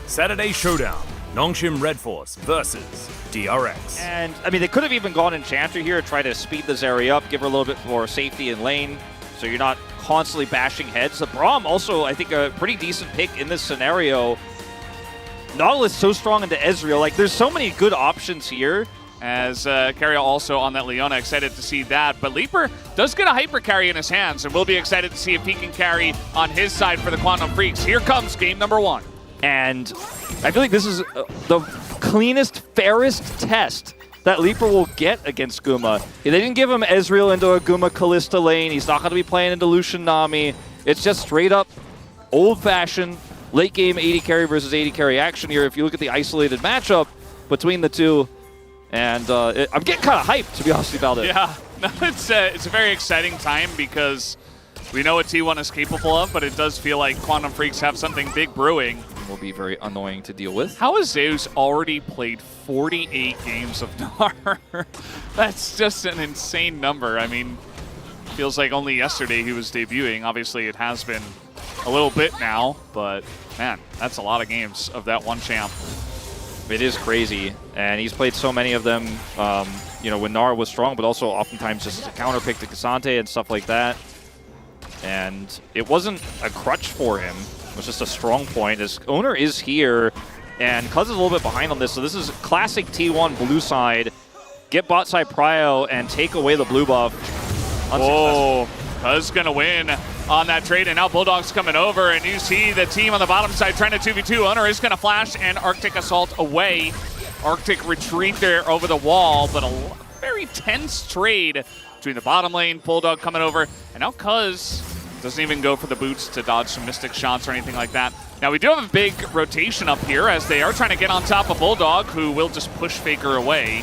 Saturday Showdown, Nongshim Red Force versus DRX. And, I mean, they could have even gone Enchanter here to try to speed this area up, give her a little bit more safety in lane, so you're not constantly bashing heads. The Braum also, I think, a pretty decent pick in this scenario. Nautilus so strong into Ezreal. Like, there's so many good options here. As Carrier also on that Leona, excited to see that. But Leaper does get a hyper carry in his hands, and we'll be excited to see if he can carry on his side for the Quantum Freaks. Here comes game number 1. And I feel like this is the cleanest, fairest test that Leaper will get against Guma. They didn't give him Ezreal into a Guma Kalista lane. He's not going to be playing into Lucian Nami. It's just straight up old-fashioned late game 80 carry versus 80 carry action here if you look at the isolated matchup between the two. And I'm getting kind of hyped, to be honest about it. Yeah, no, it's a very exciting time because we know what T1 is capable of, but it does feel like Quantum Freaks have something big brewing. Will be very annoying to deal with. How has Zeus already played 48 games of Gnar? That's just an insane number. I mean, feels like only yesterday he was debuting. Obviously, it has been a little bit now, but man, that's a lot of games of that one champ. It is crazy, and he's played so many of them, you know, when Gnar was strong, but also oftentimes just a counter pick to Cassante and stuff like that. And it wasn't a crutch for him. It was just a strong point. His owner is here, and Cuz is a little bit behind on this, so this is classic T1 blue side. Get bot side prio and take away the blue buff. Whoa, Cuz gonna win on that trade, and now Bulldog's coming over, and you see the team on the bottom side trying to 2v2. Owner is gonna flash and Arctic Assault away. Arctic retreat there over the wall, but a very tense trade between the bottom lane, Bulldog coming over, and now Cuz doesn't even go for the boots to dodge some Mystic shots or anything like that. Now we do have a big rotation up here as they are trying to get on top of Bulldog, who will just push Faker away.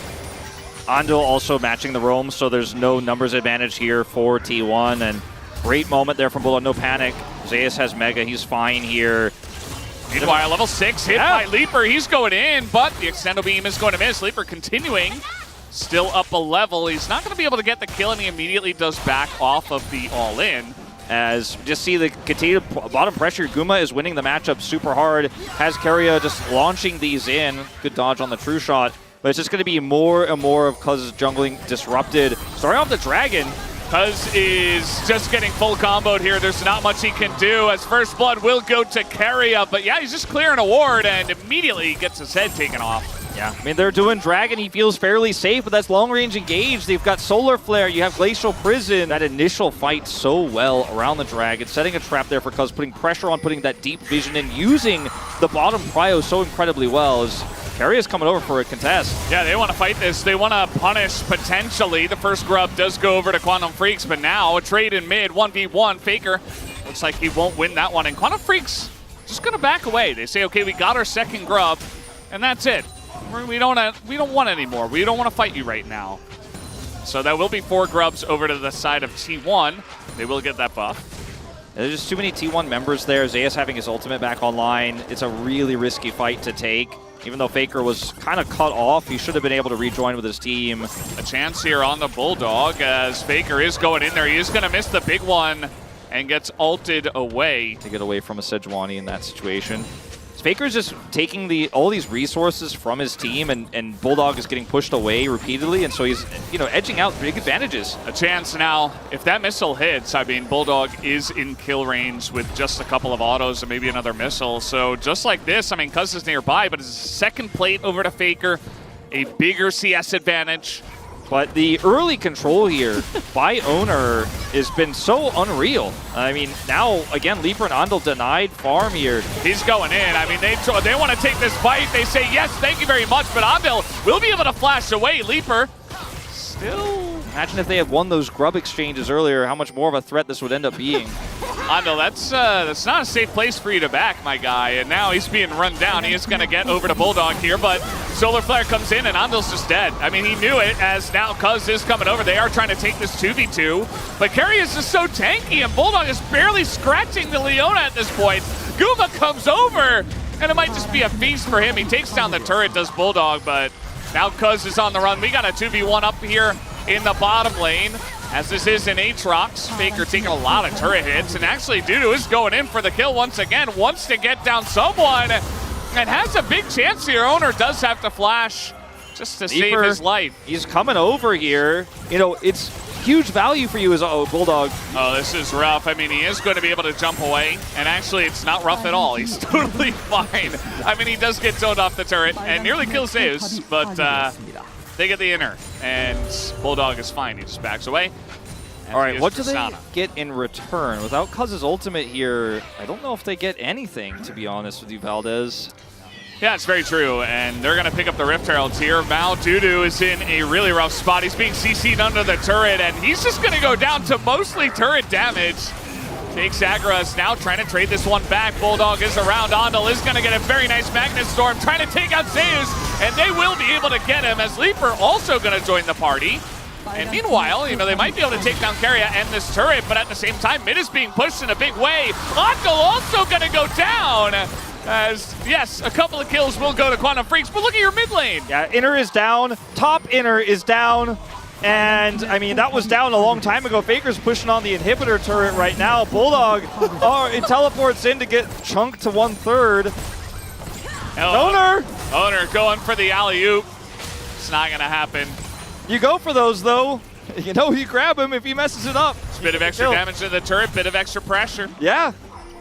Andal also matching the roam, so there's no numbers advantage here for T1, and great moment there from Bulldog, no panic. Zeus has Mega, he's fine here. Meanwhile, level 6 hit by Leaper, he's going in, but the Extendo Beam is going to miss. Leaper continuing, still up a level. He's not going to be able to get the kill, and he immediately does back off of the all-in. As just see the continued bottom pressure, Guma is winning the matchup super hard. Has Keria just launching these in. Good dodge on the true shot. But it's just going to be more and more of Cuz's jungling disrupted. Starting off the Dragon. Cuz is just getting full comboed here. There's not much he can do as First Blood will go to Keria. But yeah, he's just clearing a ward and immediately gets his head taken off. Yeah, I mean, they're doing Dragon. He feels fairly safe, but that's long-range engage. They've got Solar Flare. You have Glacial Prison. That initial fight so well around the Dragon, setting a trap there for Cuz, putting pressure on, putting that deep vision in, using the bottom prio so incredibly well as Keria's coming over for a contest. Yeah, they want to fight this. They want to punish, potentially. The first grub does go over to Quantum Freaks, but now a trade in mid, 1v1. Faker looks like he won't win that one, and Quantum Freaks just going to back away. They say, okay, we got our second grub, and that's it. We don't want any more. We don't want to fight you right now. So that will be 4 grubs over to the side of T1. They will get that buff. There's just too many T1 members there. Zeus having his ultimate back online. It's a really risky fight to take. Even though Faker was kind of cut off, he should have been able to rejoin with his team. A chance here on the Bulldog as Faker is going in there. He is going to miss the big one and gets ulted away. To get away from a Sejuani in that situation. Faker's just taking all these resources from his team, and Bulldog is getting pushed away repeatedly, and so he's, you know, edging out big advantages. A chance now. If that missile hits, I mean, Bulldog is in kill range with just a couple of autos and maybe another missile. So just like this, I mean, Cuz is nearby, but it's a second plate over to Faker, a bigger CS advantage. But the early control here by Owner has been so unreal. I mean, now, again, Leaper and Andal denied farm here. He's going in. I mean, they want to take this fight. They say, yes, thank you very much, but Andal will be able to flash away. Leaper still... Imagine if they had won those grub exchanges earlier, how much more of a threat this would end up being. Andal, that's not a safe place for you to back, my guy. And now he's being run down. He is going to get over to Bulldog here, but Solar Flare comes in and Andal's just dead. I mean, he knew it as now Cuz is coming over. They are trying to take this 2v2, but Keria is just so tanky, and Bulldog is barely scratching the Leona at this point. Guma comes over, and it might just be a feast for him. He takes down the turret, does Bulldog, but now Cuz is on the run. We got a 2v1 up here in the bottom lane, as this is an Aatrox. Faker taking a lot of turret hits, and actually Dudu is going in for the kill once again, wants to get down someone. and has a big chance here. Owner does have to flash just to save his life. He's coming over here. You know, it's huge value for you as Bulldog. Oh, this is rough. I mean, he is going to be able to jump away, and actually, it's not rough at all. He's totally fine. I mean, he does get zoned off the turret and nearly kills Zeus, but they get the inner, and Bulldog is fine. He just backs away. All right, what do they get in return? Without Cuz's ultimate here, I don't know if they get anything, to be honest with you, Valdez. Yeah, it's very true, and they're going to pick up the Rift Heralds here. Mal Dudu is in a really rough spot. He's being CC'd under the turret, and he's just going to go down to mostly turret damage. Takes Agras now trying to trade this one back. Bulldog is around. Ondel is going to get a very nice Magnet Storm, trying to take out Zeus, and they will be able to get him, as Leaper also going to join the party. And meanwhile, you know, they might be able to take down Keria and this turret, but at the same time, mid is being pushed in a big way. Ondel also going to go down. As, yes, a couple of kills will go to Quantum Freaks, but look at your mid lane. Yeah, inner is down, top inner is down, and I mean, that was down a long time ago. Faker's pushing on the inhibitor turret right now. Bulldog, it teleports in to get chunked to 1/3. Owner going for the alley-oop. It's not going to happen. You go for those, though. You know you grab him if he messes it up. It's a bit of extra damage to the turret, bit of extra pressure. Yeah.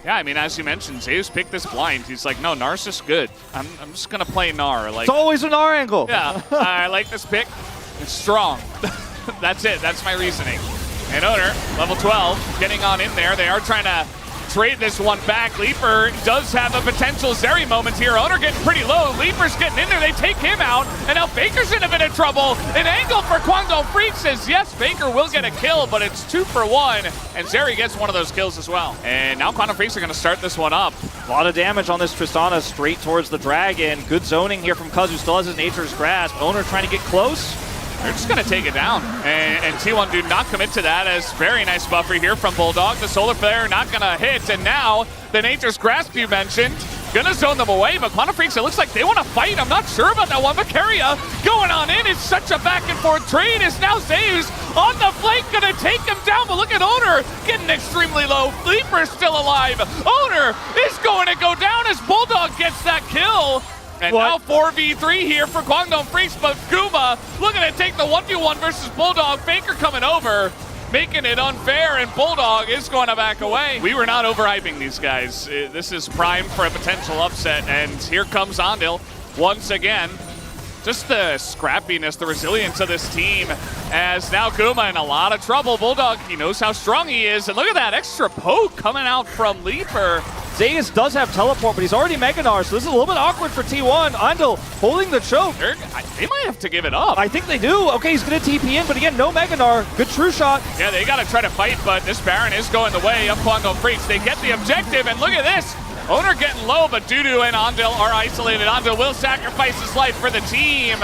Yeah, I mean, as you mentioned, Zeus picked this blind. He's like, no, Nar's just good. I'm just going to play Nar. Like, it's always a Nar angle. Yeah, I like this pick. It's strong. That's it. That's my reasoning. And Owner, level 12, getting on in there. They are trying to trade this one back. Leaper does have a potential Zeri moment here. Owner getting pretty low. Leaper's getting in there. They take him out. And now Faker's in a bit of trouble. An angle for Kwangdong Freak says, yes, Faker will get a kill, but it's 2 for 1. And Zeri gets one of those kills as well. And now Kwangdong Freaks are going to start this one up. A lot of damage on this Tristana straight towards the Dragon. Good zoning here from Cuz, who still has his Nature's Grasp. Owner trying to get close. They're just going to take it down. And T1 do not commit to that, as very nice buffer here from Bulldog. The Solar Flare not going to hit. And now the Nature's Grasp you mentioned, going to zone them away. But Quantum Freaks, it looks like they want to fight. I'm not sure about that one. But Keria going on in. It's such a back and forth trade. Is now Zeus on the flank, going to take him down. But look at Owner getting extremely low. Leaper's still alive. Owner is going to go down as Bulldog gets that kill. And now 4v3 here for Kwangdong Freaks, but Guma looking to take the 1v1 versus Bulldog. Faker coming over, making it unfair, and Bulldog is going to back away. We were not overhyping these guys. This is prime for a potential upset, and here comes Ondil once again. Just the scrappiness, the resilience of this team, as now Guma in a lot of trouble. Bulldog, he knows how strong he is, and look at that extra poke coming out from Leaper. Zeus does have teleport, but he's already Meganar, so this is a little bit awkward for T1. Ondel holding the choke. They might have to give it up. I think they do. Okay, he's going to TP in, but again, no Meganar. Good true shot. Yeah, they got to try to fight, but this Baron is going the way of Kwangdong Freaks. They get the objective, and look at this. Owner getting low, but Dudu and Ondil are isolated. Ondil will sacrifice his life for the team.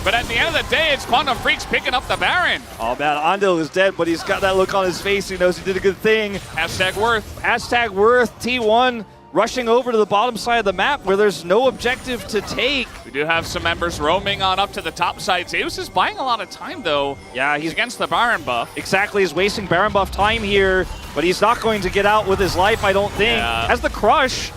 But at the end of the day, it's Kwangdong Freaks picking up the Baron. Oh man, Ondil is dead, but he's got that look on his face. He knows he did a good thing. Hashtag worth. Hashtag worth. T1 rushing over to the bottom side of the map where there's no objective to take. We do have some members roaming on up to the top side. Zeus is buying a lot of time, though. Yeah, he's against the Baron buff. Exactly, he's wasting Baron buff time here, but he's not going to get out with his life, I don't think. Yeah. Has the crush.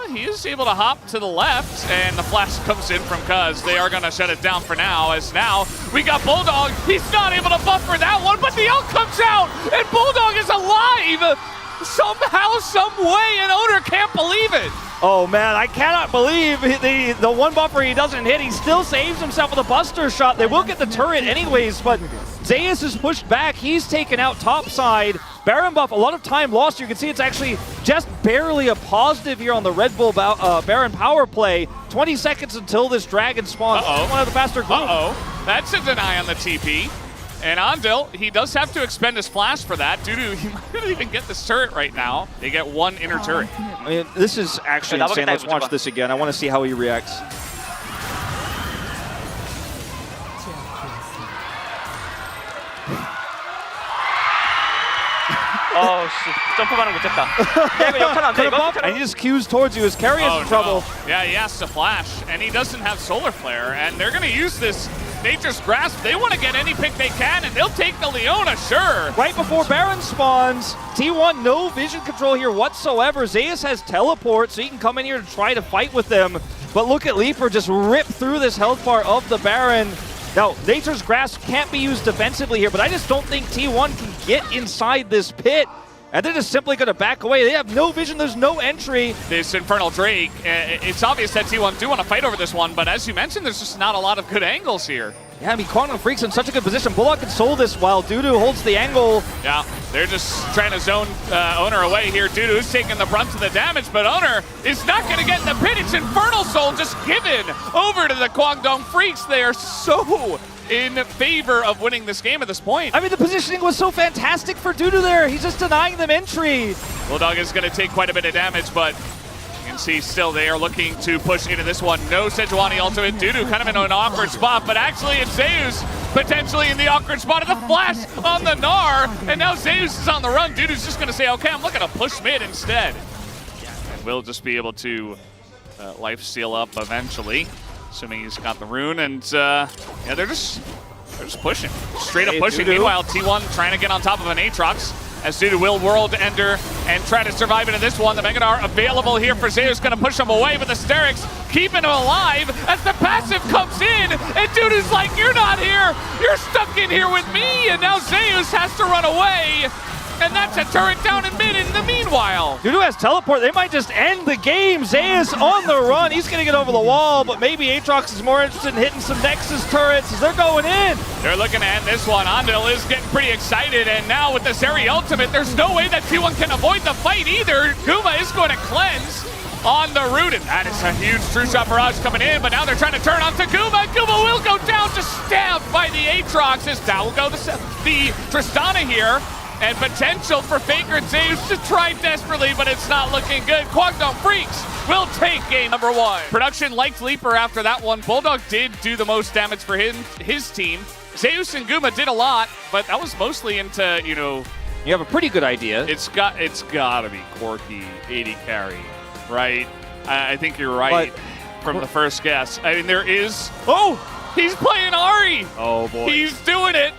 He is able to hop to the left, and the flash comes in from Cuz. They are going to shut it down for now, as now we got Bulldog. He's not able to buffer that one, but the ult comes out, and Bulldog is alive somehow, some way, and Owner can't believe it. Oh man, I cannot believe the one buffer he doesn't hit. He still saves himself with a buster shot. They will get the turret anyways, but Zeus is pushed back. He's taken out top side. Baron buff, a lot of time lost. You can see it's actually just barely a positive here on the Red Bull Baron power play. 20 seconds until this dragon spawns. One of the faster group. That's a deny on the TP. And Ondil, he does have to expend his flash for that. Dudu, he might not even get this turret right now. They get one inner turret. I mean, this is actually insane. Let's watch this again. I want to see how he reacts. 점프반응 못했다. 야, 이거 역할 안 돼, 이거? And he just cues towards you as Keria in trouble. Yeah, he has to flash, and he doesn't have Solar Flare, and they're going to use this Nature's Grasp. They want to get any pick they can, and they'll take the Leona, sure. Right before Baron spawns, T1 no vision control here whatsoever. Zeus has teleport, so he can come in here and try to fight with them. But look at Leaper just rip through this health bar of the Baron. Now, Nature's Grasp can't be used defensively here, but I just don't think T1 can get inside this pit. And they're just simply going to back away. They have no vision. There's no entry. This Infernal Drake, it's obvious that T1 do want to fight over this one, but as you mentioned, there's just not a lot of good angles here. Yeah, I mean, Quantum Freak's in such a good position. Bullock can soul this while Dudu holds the angle. Yeah, they're just trying to zone Owner away here. Dudu's taking the brunt of the damage, but Owner is not going to get in the pit. It's Infernal Soul just given over to the Kwangdong Freaks. They are so in favor of winning this game at this point. I mean, the positioning was so fantastic for Dudu there. He's just denying them entry. Bulldog is going to take quite a bit of damage, but you can see still they are looking to push into this one. No Sejuani ultimate. Dudu kind of in an awkward spot, but actually it's Zeus potentially in the awkward spot of the flash on the Gnar, and now Zeus is on the run. Dudu's just going to say, okay, I'm looking to push mid instead. And we'll just be able to life steal up eventually, assuming he's got the rune, and yeah, they're just pushing, straight up pushing. Dudu. Meanwhile, T1 trying to get on top of an Aatrox, as Dudu will World Ender and try to survive into this one. The Mega Gnar available here for Zeus, going to push him away, but the Sterix keeping him alive as the passive comes in, and Dudu's like, you're not here, you're stuck in here with me, and now Zeus has to run away. And that's a turret down in mid in the meanwhile. Dudu has teleport. They might just end the game. Zeus on the run. He's going to get over the wall, but maybe Aatrox is more interested in hitting some Nexus turrets as they're going in. They're looking to end this one. Andil is getting pretty excited, and now with the Zeri ultimate, there's no way that T1 can avoid the fight either. Guma is going to cleanse on the root, and that is a huge true shot barrage coming in, but now they're trying to turn onto Guma. Guma will go down, just stabbed by the Aatrox. As down will go the Tristana here. And potential for Faker and Zeus to try desperately, but it's not looking good. Kwangdong Freaks will take game number 1. Production liked Leaper after that one. Bulldog did do the most damage for his team. Zeus and Guma did a lot, but that was mostly into, you know... You have a pretty good idea. It's got to be Corki 80 carry, right? I think you're right from the first guess. I mean, there is... Oh! He's playing Ahri! Oh, boy. He's doing it!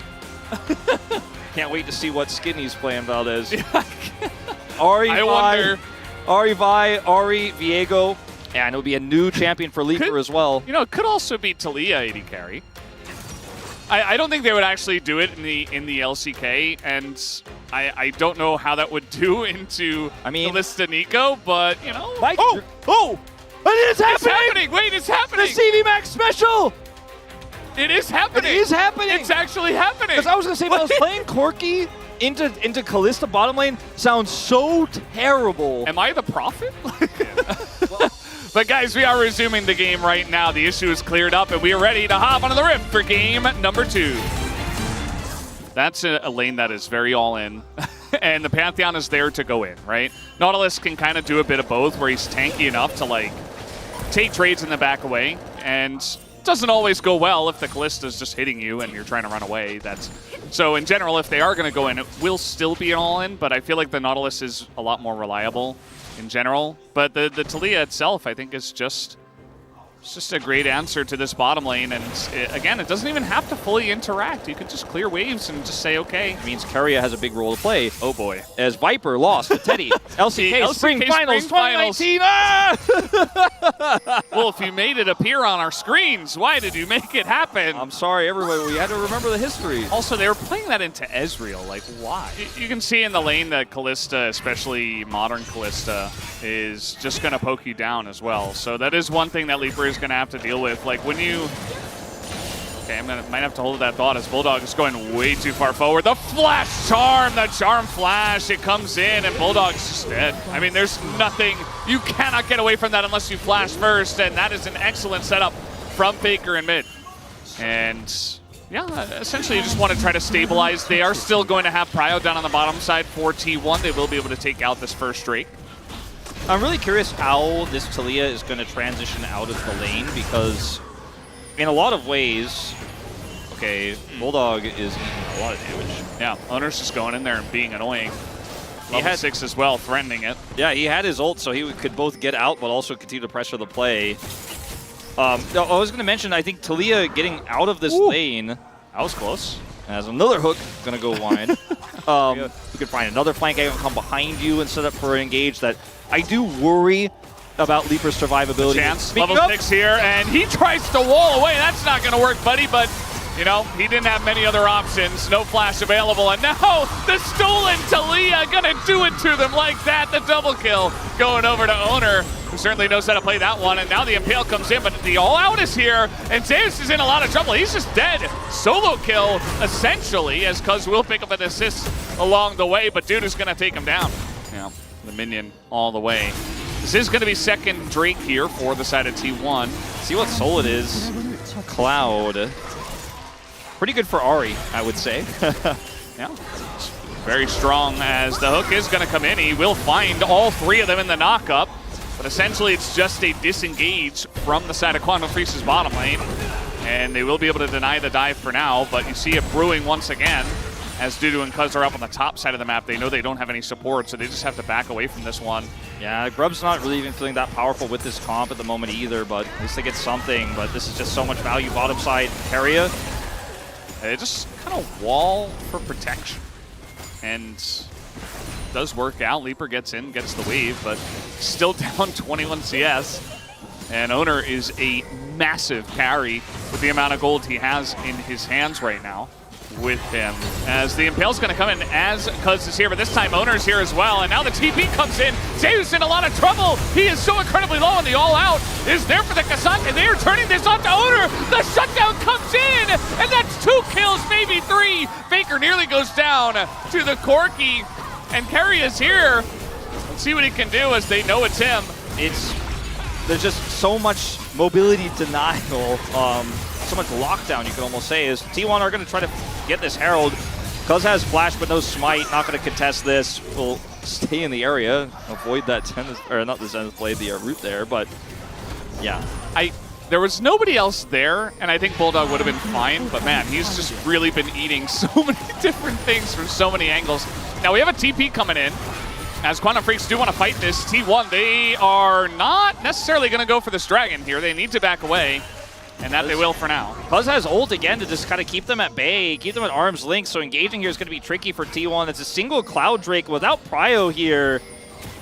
Can't wait to see what skin he's playing, Valdez. Ahri, I wonder. Ahri Vi, Ahri, Viego. And it'll be a new champion for Leaper as well. You know, it could also be Talia 80 carry. I don't think they would actually do it in the LCK, and I don't know how that would do into Kalista Nico, but, you know. Oh! It is happening! It's happening! Wait, it's happening! The CV Max special! It is happening! It is happening! It's actually happening! Because I was going to say, when I was playing Corki into Kalista bottom lane, sounds so terrible. Am I the prophet? But guys, we are resuming the game right now. The issue is cleared up, and we are ready to hop onto the rift for game number 2. That's a lane that is very all in. And the Pantheon is there to go in, right? Nautilus can kind of do a bit of both, where he's tanky enough to, like, take trades in the back away, and doesn't always go well if the Kallista's just hitting you and you're trying to run away. So in general, if they are going to go in, it will still be an all-in, but I feel like the Nautilus is a lot more reliable in general. But the Talia itself, I think, is just a great answer to this bottom lane. And again, it doesn't even have to fully interact. You can just clear waves and just say, okay. It means Keria has a big role to play. Oh boy. As Viper lost to Teddy. LCK Spring Finals 2019. Well, if you made it appear on our screens, why did you make it happen? I'm sorry, everybody. We had to remember the history. Also, they were playing that into Ezreal. Like, why? You can see in the lane that Kalista, especially modern Kalista, is just going to poke you down as well. So that is one thing that Leaper is going to have to deal with. Like, when you... Okay, might have to hold that thought as Bulldog is going way too far forward. The flash charm, the charm flash, it comes in and Bulldog's just dead. I mean, there's nothing, you cannot get away from that unless you flash first, and that is an excellent setup from Faker in mid. And yeah, essentially you just want to try to stabilize. They are still going to have Prio down on the bottom side for T1. They will be able to take out this first Drake. I'm really curious how this Talia is going to transition out of the lane, because in a lot of ways, okay, Bulldog is eating a lot of damage. Yeah, Owner's just going in there and being annoying. Level 6 as well, threatening it. Yeah, he had his ult, so he could both get out, but also continue to pressure the play. I was going to mention, I think Talia getting out of this lane. That was close. Has another hook, going to go wide. We could find another flank angle, come behind you and set up for an engage that I do worry about Leaper's survivability. Chance, level 6 here, and he tries to wall away. That's not going to work, buddy, but, you know, he didn't have many other options. No flash available, and now the stolen Talia going to do it to them like that. The double kill going over to Owner, who certainly knows how to play that one, and now the Impale comes in, but the all-out is here, and Zeus is in a lot of trouble. He's just dead. Solo kill, essentially, as Cuz will pick up an assist along the way, but Dude is going to take him down. Yeah, the minion all the way. This is going to be second Drake here for the side of T1. See what soul it is. Cloud. Pretty good for Ari, I would say. Yeah, very strong as the hook is going to come in. He will find all three of them in the knockup, but essentially it's just a disengage from the side of Quantum Freak's bottom lane, and they will be able to deny the dive for now, but you see it brewing once again. As Dudu and Cuz are up on the top side of the map, they know they don't have any support, so they just have to back away from this one. Yeah, Grub's not really even feeling that powerful with this comp at the moment either, but at least they get something. But this is just so much value bottom side. Keria. They just kind of wall for protection. And does work out. Leaper gets in, gets the wave, but still down 21 CS. And Owner is a massive carry with the amount of gold he has in his hands right now. With him, as the Impale's going to come in as Cuz is here, but this time Owner's here as well, and now the TP comes in. Zeus in a lot of trouble. He is so incredibly low, and the all-out is there for the Cassandra. They are turning this on to Owner. The shutdown comes in, and that's 2 kills, maybe 3. Faker nearly goes down to the Corki, and Kerry is here. Let's see what he can do as they know it's him. There's just so much mobility denial. So much lockdown, you could almost say, is T1 are going to try to get this Herald. Cuz has flash but no smite, not going to contest this. Will stay in the area, avoid that Zenith, or not the Zenith Blade, the root there, but yeah. There was nobody else there, and I think Bulldog would have been fine, but man, he's just really been eating so many different things from so many angles. Now we have a TP coming in. As Quantum Freaks do want to fight this T1, they are not necessarily going to go for this Dragon here. They need to back away. And that they will for now. Cuz has ult again to just kind of keep them at bay, keep them at arm's length, so engaging here is going to be tricky for T1. It's a single Cloud Drake without Prio here.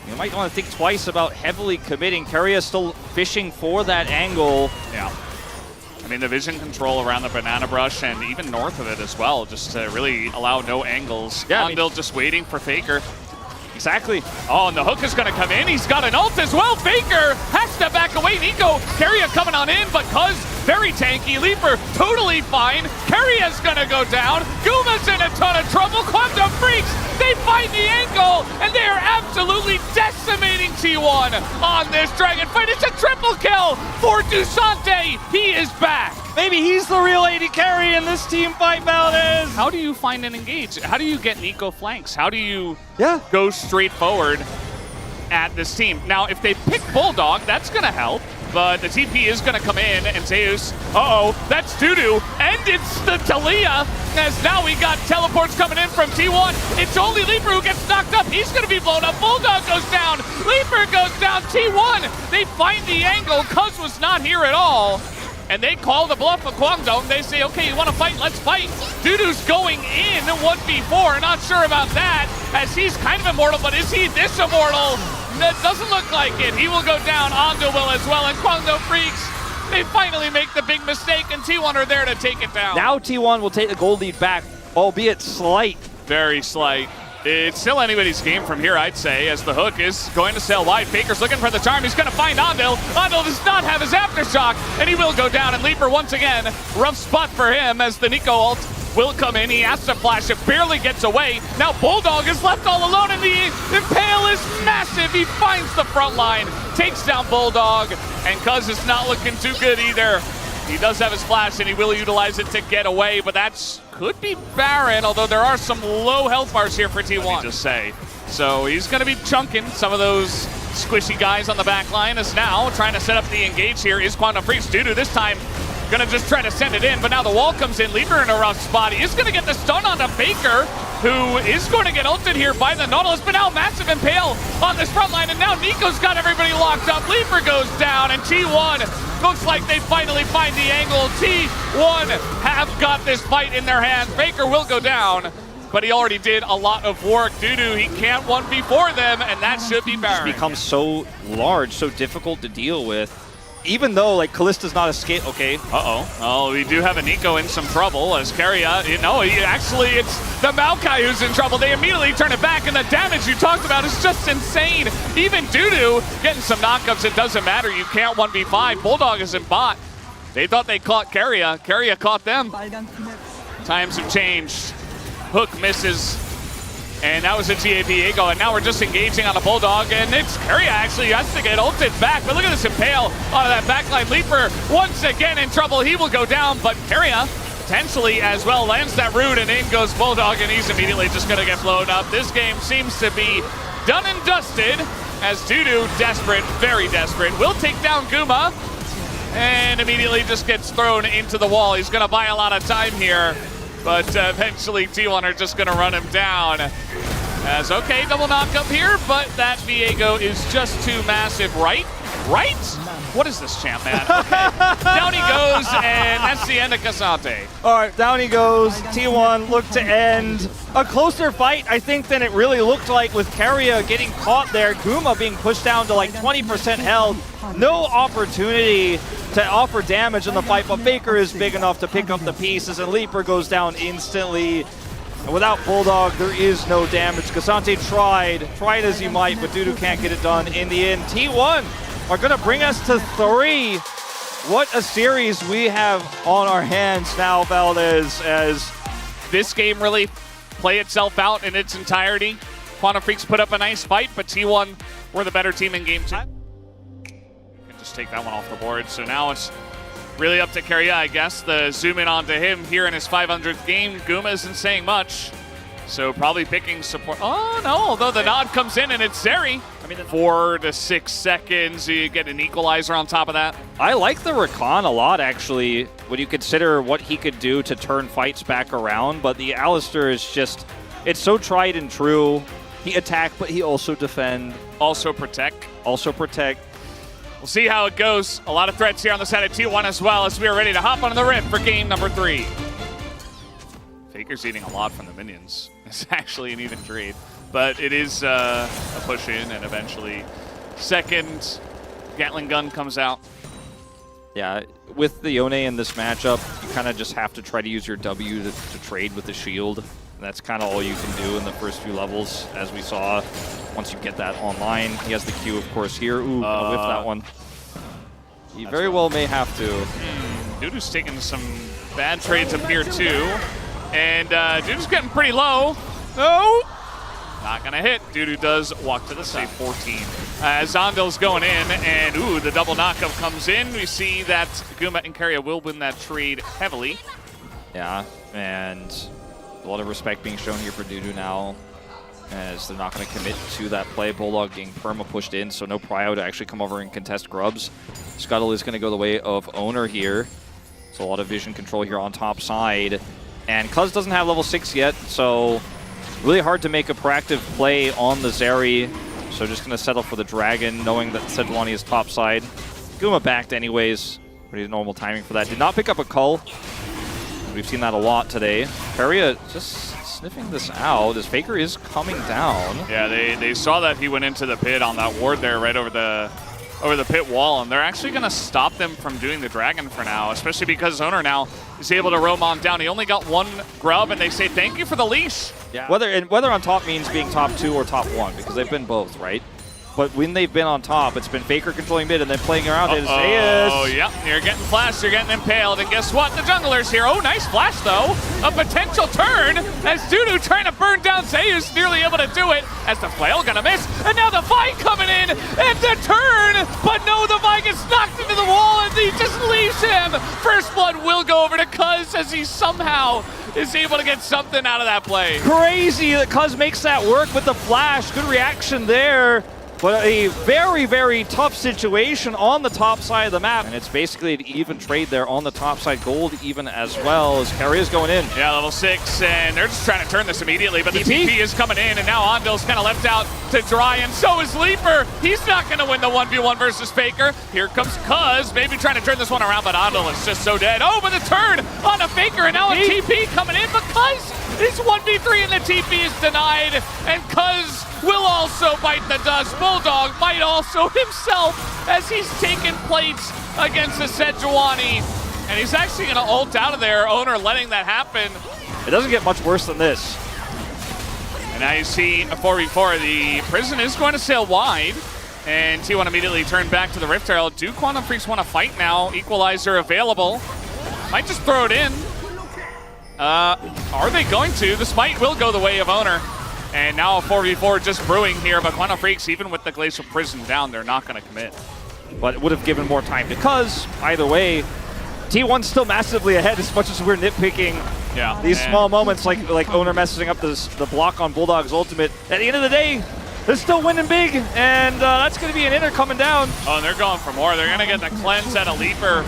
You might want to think twice about heavily committing. Keria still fishing for that angle. Yeah. I mean, the vision control around the banana brush and even north of it as well, just to really allow no angles. Yeah, Ondil just waiting for Faker. Exactly. Oh, and the hook is going to come in. He's got an ult as well. Faker has to back away. Nico, Keria coming on in, but Cuz very tanky. Leaper totally fine. Keria's going to go down. Guma's in a ton of trouble. Quantum Freaks, they find the ankle, and they are absolutely decimating T1 on this Dragon fight. It's a triple kill for Dusante. He is back. Maybe he's the real AD carry in this team fight, Valdez. How do you find an engage? How do you get Nico flanks? How do you Yeah. go straight forward at this team? Now, if they pick Bulldog, that's going to help, but the TP is going to come in, and Zeus, uh-oh, that's Dudu, and it's the Talia, as now we got teleports coming in from T1. It's only Leaper who gets knocked up. He's going to be blown up. Bulldog goes down. Leaper goes down. T1, they find the angle. Cuz was not here at all. And they call the bluff of Guangdong. They say, okay, you want to fight? Let's fight. Dudu's going in 1v4. Not sure about that, as he's kind of immortal, but is he this immortal? That doesn't look like it. He will go down. Ando will as well, and Guangdong Freaks, they finally make the big mistake, and T1 are there to take it down. Now T1 will take the gold lead back, albeit slight. Very slight. It's still anybody's game from here, I'd say, as the hook is going to sail wide. Faker's looking for the charm. He's going to find Ondil. Ondil does not have his aftershock, and he will go down. And Leaper, once again, rough spot for him as the Nico ult will come in. He has to flash. It barely gets away. Now Bulldog is left all alone, and the Impale is massive. He finds the front line, takes down Bulldog, and Cuz is not looking too good either. He does have his flash, and he will utilize it to get away, but that's could be barren, although there are some low health bars here for T1. Just say. So he's going to be chunking some of those squishy guys on the back line, as now trying to set up the engage here is Quantum Freaks. Dudu this time going to just try to send it in, but now the wall comes in. Leaper in a rough spot. He is going to get the stun onto Faker, who is going to get ulted here by the Nautilus, but now massive Impale on this front line, and now Nico's got everybody locked up. Leaper goes down, and T1 looks like they finally find the angle. T1 have got this fight in their hands. Faker will go down, but he already did a lot of work. Dudu, he can't 1v4 them, and that should be Baron. It's become so large, so difficult to deal with. Even though, like, Kallista's not a scale. Okay. Uh-oh. Oh, we do have a Nico in some trouble as Keria, actually it's the Maokai who's in trouble. They immediately turn it back, and the damage you talked about is just insane. Even Dudu getting some knockups, it doesn't matter. You can't 1v5. Bulldog is in bot. They thought they caught Keria. Keria caught them. Times have changed. Hook misses. And that was a GA and now we're just engaging on a Bulldog, and it's Keria actually has to get ulted back, but look at this Impale onto that backline Leaper. Once again in trouble, he will go down, but Keria potentially as well lands that root, and in goes Bulldog, and he's immediately just gonna get blown up. This game seems to be done and dusted as Dudu, desperate, very desperate, will take down Guma, and immediately just gets thrown into the wall. He's gonna buy a lot of time here, but eventually T1 are just gonna run him down. As, okay, double knock up here, but that Viego is just too massive, right? Right? What is this champ, man? Okay. Down he goes, and that's the end of K'Sante. All right, down he goes. T1 look to end a closer fight, I think, than it really looked like, with Keria getting caught there. Guma being pushed down to like 20% health. No opportunity to offer damage in the fight, but Faker is big enough to pick up the pieces, and Leaper goes down instantly. And without Bulldog, there is no damage. K'Sante tried as he might, but Dudu can't get it done in the end. T1 are going to bring us to 3. What a series we have on our hands now, Valdez, as this game really play itself out in its entirety. Quantum Freaks put up a nice fight, but T1 were the better team in game 2. Just take that one off the board. So now it's really up to Keria, I guess. The zoom in onto him here in his 500th game. Guma isn't saying much, so probably picking support. Oh no, although the nod comes in and it's Zeri. 4 to 6 seconds, you get an equalizer on top of that. I like the Rakan a lot, actually, when you consider what he could do to turn fights back around, but the Alistar is just, it's so tried and true. He attack, but he also defend. Also protect. Also protect. We'll see how it goes. A lot of threats here on the side of T1 as well, as we are ready to hop on the rip for game number 3. Faker's eating a lot from the minions. It's actually an even trade, but it is a push in, and eventually second Gatling gun comes out. Yeah, with the Yone in this matchup, you kind of just have to try to use your W to trade with the shield. And that's kind of all you can do in the first few levels, as we saw. Once you get that online, he has the Q, of course, here. Ooh, gonna whiff that one. He very well may have to. Dudu's taking some bad trades up here, too. And Dudu's getting pretty low. No! Not gonna hit. Dudu does walk to the save 14. Zondil's going in, and ooh, the double knockup comes in. We see that Guma and Keria will win that trade heavily. Yeah, and a lot of respect being shown here for Dudu now, as they're not going to commit to that play. Bulldog getting perma pushed in, so no prio to actually come over and contest Grubs. Scuttle is going to go the way of Owner here. So a lot of vision control here on top side. And Cuz doesn't have level 6 yet, so really hard to make a proactive play on the Zeri. So just going to settle for the Dragon, knowing that Sejuani is top side. Guma backed anyways. Pretty normal timing for that. Did not pick up a Cull. We've seen that a lot today. Keria just sniffing this out as Faker is coming down. Yeah, they saw that he went into the pit on that ward there right over the pit wall, and they're actually going to stop them from doing the Dragon for now, especially because Owner now is able to roam on down. He only got 1 grub, and they say thank you for the leash. Yeah. Whether on top means being top 2 or top 1, because they've been both, right? But when they've been on top, it's been Faker controlling mid and then playing around it. Oh, yep. You're getting flashed, you're getting impaled, and guess what? The jungler's here. Oh, nice flash, though. A potential turn as Dudu trying to burn down Zeus, nearly able to do it as the flail gonna miss. And now the Vi coming in, and the turn! But no, the Vi gets knocked into the wall, and he just leaves him. First blood will go over to Cuz as he somehow is able to get something out of that play. crazy that Cuz makes that work with the flash. Good reaction there. But a very, very tough situation on the top side of the map. And it's basically an even trade there on the top side. Gold even as well as Carria's going in. Yeah, level 6, and they're just trying to turn this immediately, but the TP is coming in, and now Ondil's kind of left out to dry, and so is Leaper. He's not going to win the 1v1 versus Faker. Here comes Cuz, maybe trying to turn this one around, but Ondil is just so dead. Oh, but the turn on a Faker, and now a TP coming in, but Cuz is 1v3, and the TP is denied, and Cuz will also bite the dust. Bulldog might also himself, as he's taking plates against the Sejuani. And he's actually going to ult out of there. Owner letting that happen. It doesn't get much worse than this. And now you see a 4v4. The prison is going to sail wide. And T1 immediately turned back to the Rift Herald. Do Quantum Freaks want to fight now? Equalizer available. Might just throw it in. Are they going to? The Smite will go the way of Owner. And now a 4v4 just brewing here, but Quantum Freaks, even with the Glacial Prison down, they're not going to commit. But it would have given more time because, either way, T1's still massively ahead as much as we're nitpicking these small moments like Owner messing up the block on Bulldog's ultimate. At the end of the day, they're still winning big, and that's going to be an inner coming down. Oh, and they're going for more. They're going to get the cleanse out of Leaper.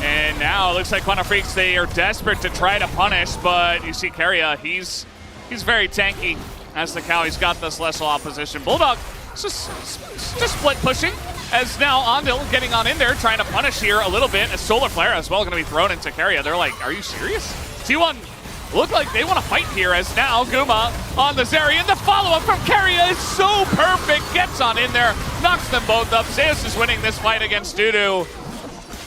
And now it looks like Quantum Freaks, they are desperate to try to punish, but you see Carria, he's very tanky as the cow. He's got this less opposition. Bulldog just split pushing as now Ondil getting on in there, trying to punish here a little bit. A Solar Flare as well going to be thrown into Carria. They're like, are you serious? T1 look like they want to fight here as now Guma on the Zeri, and the follow-up from Carria is so perfect. Gets on in there, knocks them both up. Zeus is winning this fight against Dudu.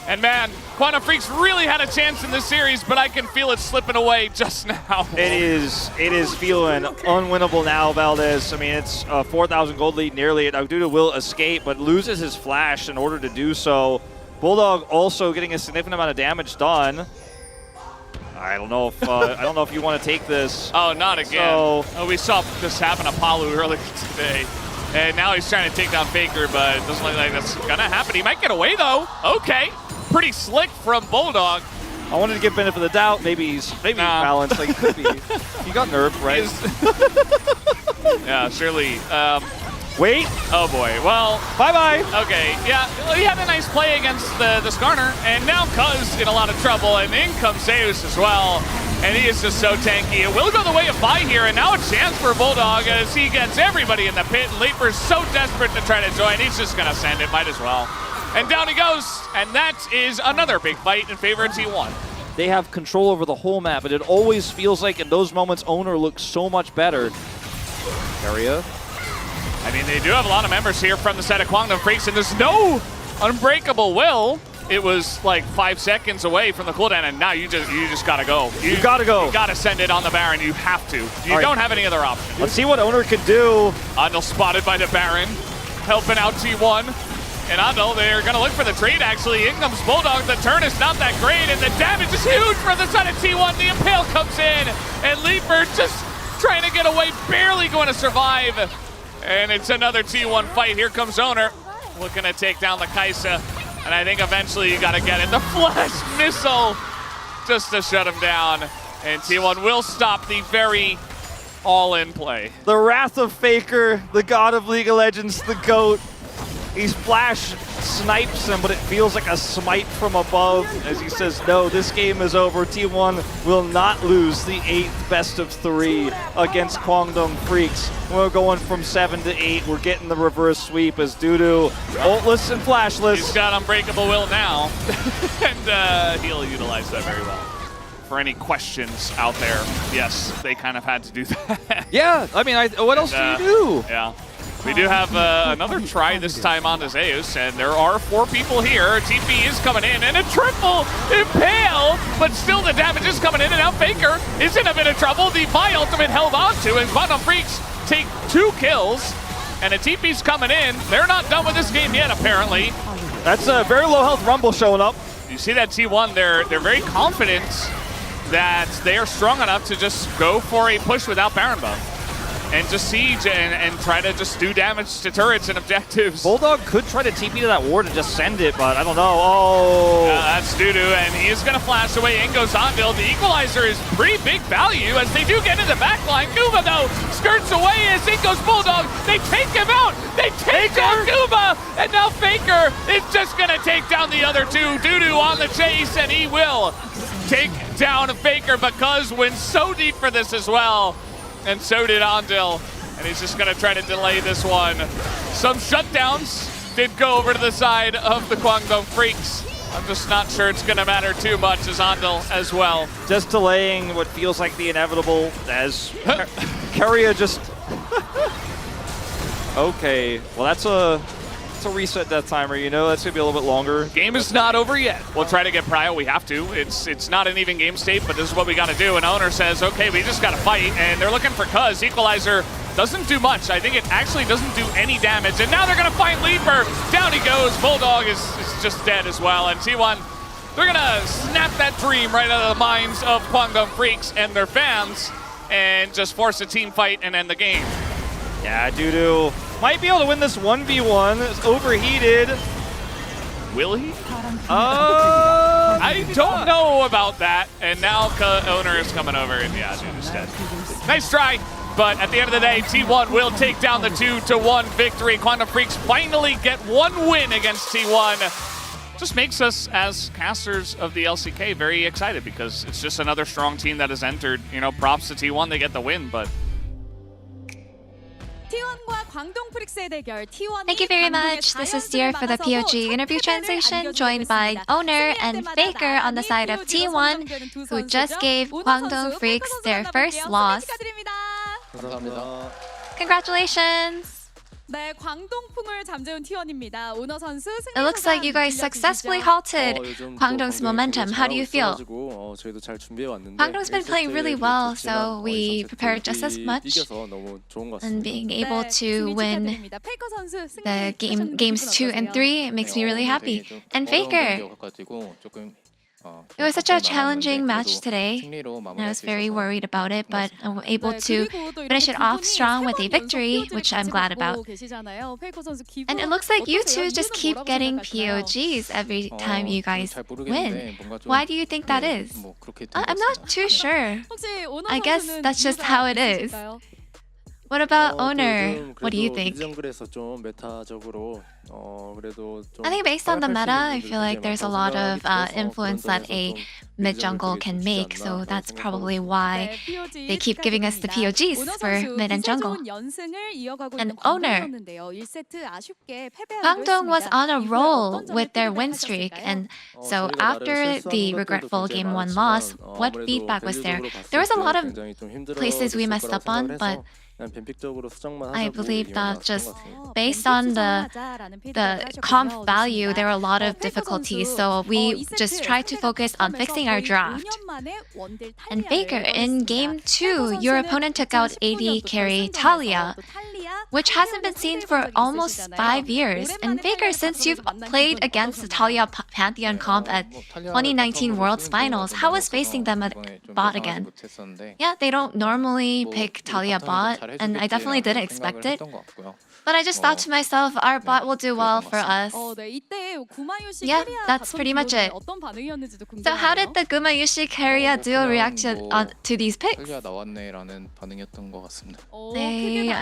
And man, Quantum Freaks really had a chance in this series, but I can feel it slipping away just now. It is feeling unwinnable now, Valdez. I mean, it's a 4,000 gold lead nearly. Dudu will escape, but loses his flash in order to do so. Bulldog also getting a significant amount of damage done. I don't know if you want to take this. Oh, not again. Oh, we saw this happen to Palu earlier today. And now he's trying to take down Faker, but it doesn't look like that's going to happen. He might get away, though. Okay. Pretty slick from Bulldog. I wanted to give benefit of the doubt. Maybe he's balanced. Like, could be. He got nerfed, right? Yeah, surely. Wait. Oh, boy. Well. Bye-bye. Okay. Yeah, he had a nice play against the Skarner. And now Cuz in a lot of trouble. And in comes Zeus as well. And he is just so tanky. It will go the way of Vi here. And now a chance for Bulldog as he gets everybody in the pit. And Leaper's so desperate to try to join. He's just going to send it. Might as well. And down he goes, and that is another big fight in favor of T1. They have control over the whole map, but it always feels like in those moments, Owner looks so much better. Carria. I mean, they do have a lot of members here from the set of Quantum Freaks, and there's no Unbreakable Will. It was like 5 seconds away from the cooldown, and now you just gotta go. You gotta go. You gotta send it on the Baron. You have to. You don't have any other option. Let's see what Owner can do. Ondil spotted by the Baron, helping out T1. And Ondil, they're going to look for the trade, actually. In comes Bulldog. The turn is not that great, and the damage is huge for the side of T1. The Impale comes in, and Leaper just trying to get away, barely going to survive. And it's another T1 fight. Here comes Owner, looking to take down the Kaisa. And I think eventually you got to get it. The Flash Missile just to shut him down. And T1 will stop the very all-in play. The Wrath of Faker, the god of League of Legends, the GOAT. He's Flash snipes him, but it feels like a smite from above as he says, no, this game is over. T1 will not lose the 8th best of 3 against Quantum Freaks. We're going from 7 to 8. We're getting the reverse sweep as Dudu ultless and flashless. He's got Unbreakable Will now, and he'll utilize that very well. For any questions out there, yes, they kind of had to do that. Yeah, I mean, what else do you do? Yeah. We do have another try this time on the Zeus, and there are 4 people here. TP is coming in, and a triple impale, but still the damage is coming in, and now Faker is in a bit of trouble. The Vi ultimate held on to, and Quantum Freaks take 2 kills, and a TP's coming in. They're not done with this game yet, apparently. That's a very low health Rumble showing up. You see that T1, they're very confident that they are strong enough to just go for a push without Baron buff. and just siege and try to just do damage to turrets and objectives. Bulldog could try to TP to that ward and just send it, but I don't know. Oh! That's Dudu, and he is going to flash away. In goes Andil. The equalizer is pretty big value as they do get in the backline. Guma, though, skirts away as in goes Bulldog. They take him out. They take down Guma, and now Faker is just going to take down the other two. Dudu on the chase, and he will take down Faker, but Cuz went so deep for this as well, and so did Andil, and he's just going to try to delay this one. Some shutdowns did go over to the side of the Guangdong Freaks. I'm just not sure it's going to matter too much as Andil as well. Just delaying what feels like the inevitable as Keria just... Okay, well that's a reset death timer, you know, that's going to be a little bit longer. Game is not over yet. We'll try to get Prio, we have to. It's not an even game state, but this is what we got to do. And Owner says, okay, we just got to fight, and they're looking for Cuz. Equalizer doesn't do much. I think it actually doesn't do any damage, and now they're going to find Leaper. Down he goes. Bulldog is just dead as well, and T1, they're going to snap that dream right out of the minds of Guangdong Freaks and their fans, and just force a team fight and end the game. Yeah, Dudu might be able to win this 1v1. It's overheated. Will he? I don't know about that. And now Owner is coming over, and yeah, Dudu's dead. Nice try, but at the end of the day, T1 will take down the 2-1 victory. Guangdong Freaks finally get one win against T1. Just makes us, as casters of the LCK, very excited because it's just another strong team that has entered. You know, props to T1, they get the win, but... Thank you very much. This is Dear for the POG interview translation, joined by Owner and Faker on the side of T1, who just gave Guangdong Freaks their first loss. Congratulations! It looks like you guys successfully halted Guangdong's momentum. How do you feel? Guangdong's been playing really well, so we prepared just as much. And being able to win the games 2 and 3 makes me really happy. And Faker! It was such a challenging match today, and I was very worried about it, but I was able to finish it off strong with a victory, which I'm glad about. And it looks like you two just keep getting POGs every time you guys win. Why do you think that is? I'm not too sure. I guess that's just how it is. What about Owner? What do you think? I think based on the meta, I feel like there's a lot of influence that a mid-jungle can make, so that's probably why they keep giving us the POGs for mid and jungle. And Owner, Guangdong was on a roll with their win streak, and so after the regretful Game 1 loss, what feedback was there? There was a lot of places we messed up on, but I believe that just based on the comp value, there are a lot of difficulties, so we just tried to focus on fixing our draft. And Faker, in Game 2, your opponent took out AD carry Talia, which hasn't been seen for almost 5 years. And Faker, since you've played against the Talia Pantheon comp at 2019 Worlds Finals, how was facing them at bot again? Yeah, they don't normally pick Talia bot, and I definitely didn't expect it. But I just thought to myself, our bot will do well for us. Yeah, that's pretty much it. So how did the Gumayushi Keria duo react to these picks? I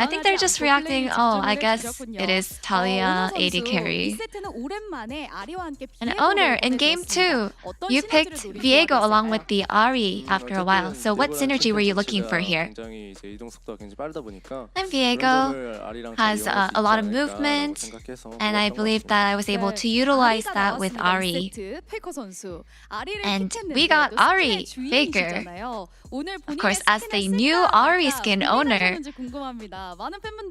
think they're just reacting, oh, I guess it is Talia AD carry. And Owner, in Game 2, you picked Viego along with the Ahri after a while. So what synergy were you looking for here? And Viego has a lot of movement, and I believe that I was able to utilize that with Ahri. And we got Ahri, Faker. Of course, as the new Ahri skin owner,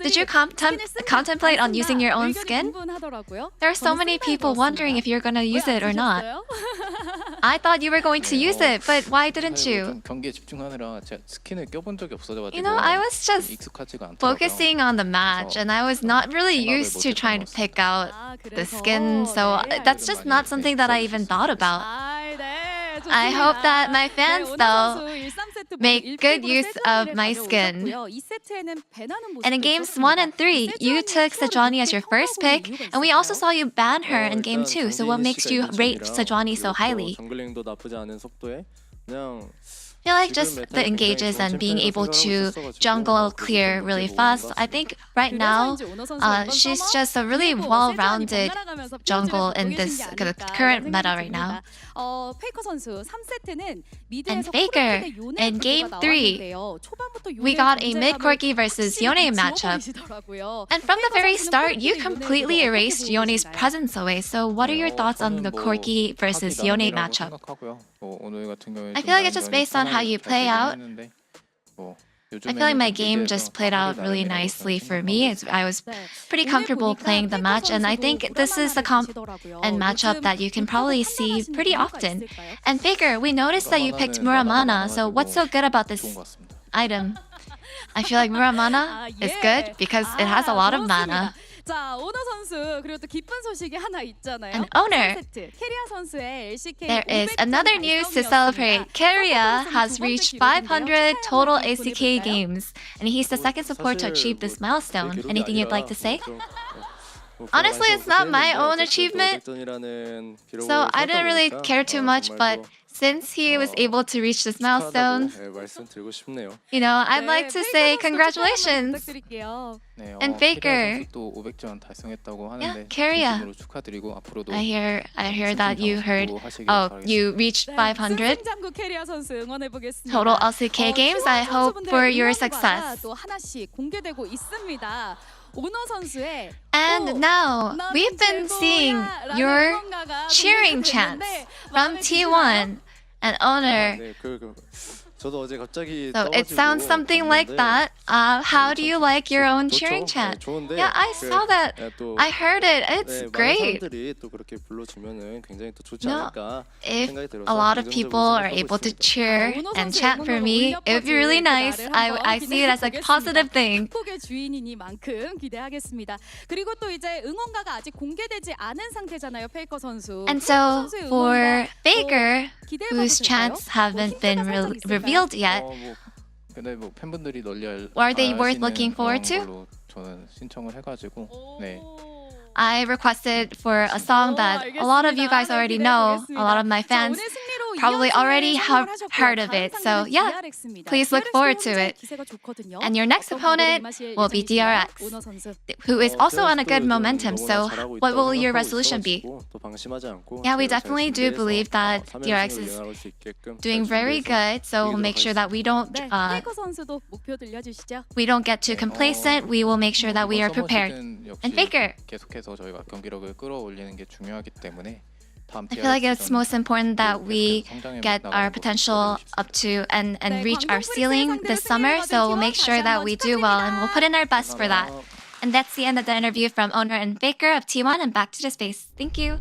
did you contemplate on using your own skin? There are so many people wondering if you're going to use it or not. I thought you were going to use it, but why didn't you? You know, I was just focusing on the match, and I was not really used to trying to pick out the skin, so that's just not something that I even thought about. I hope that my fans, though, make good use of my skin. And in games 1 and 3, you took Sejuani as your first pick, and we also saw you ban her in game 2. So what makes you rate Sejuani so highly? I feel like just the engages and being able to jungle clear really fast. I think right now she's just a really well-rounded jungle in this current meta right now. And Faker, in game 3, we got a mid Corki versus Yone matchup. And from the very start, you completely erased Yone's presence away. So what are your thoughts on the Corki versus Yone matchup? I feel like it's just based on how you play out. I feel like my game just played out really nicely for me. I was pretty comfortable playing the match, and I think this is the comp and matchup that you can probably see pretty often. And Faker, we noticed that you picked Muramana, so what's so good about this item? I feel like Muramana is good because it has a lot of mana. And owner, there is another news to celebrate. Keria has reached 500 total LCK games, and he's the second support to achieve this milestone. Anything you'd like to say? Honestly, it's not my own achievement, so I didn't really care too much, but since he was able to reach this milestone, I'd like to say congratulations. And Faker, yeah, Keria, I hear that you reached 500 total LCK games. I hope for your success. And now, we've been seeing your cheering chants from T1 and Owner. So it sounds something like that. How do you like your own cheering chant? Yeah, I saw that. I heard it. It's great. If a lot of people are able to cheer and chant for me, it would be really nice. I see it as a positive thing. And so for Faker, whose chants haven't been revealed yet, are they worth looking forward to? I requested for a song that a lot of you guys already know. A lot of my fans probably already have heard of it. So yeah, please look forward to it. And your next opponent will be DRX, who is also on a good momentum. So what will your resolution be? Yeah, we definitely do believe that DRX is doing very good. So we'll make sure that we don't get too complacent. We will make sure that we are prepared. And Faker, I feel like it's most important that we get our potential up to and reach our ceiling this summer. So we'll make sure that we do well and we'll put in our best for that. And that's the end of the interview from Owner and Faker of T1, and back to the space. Thank you.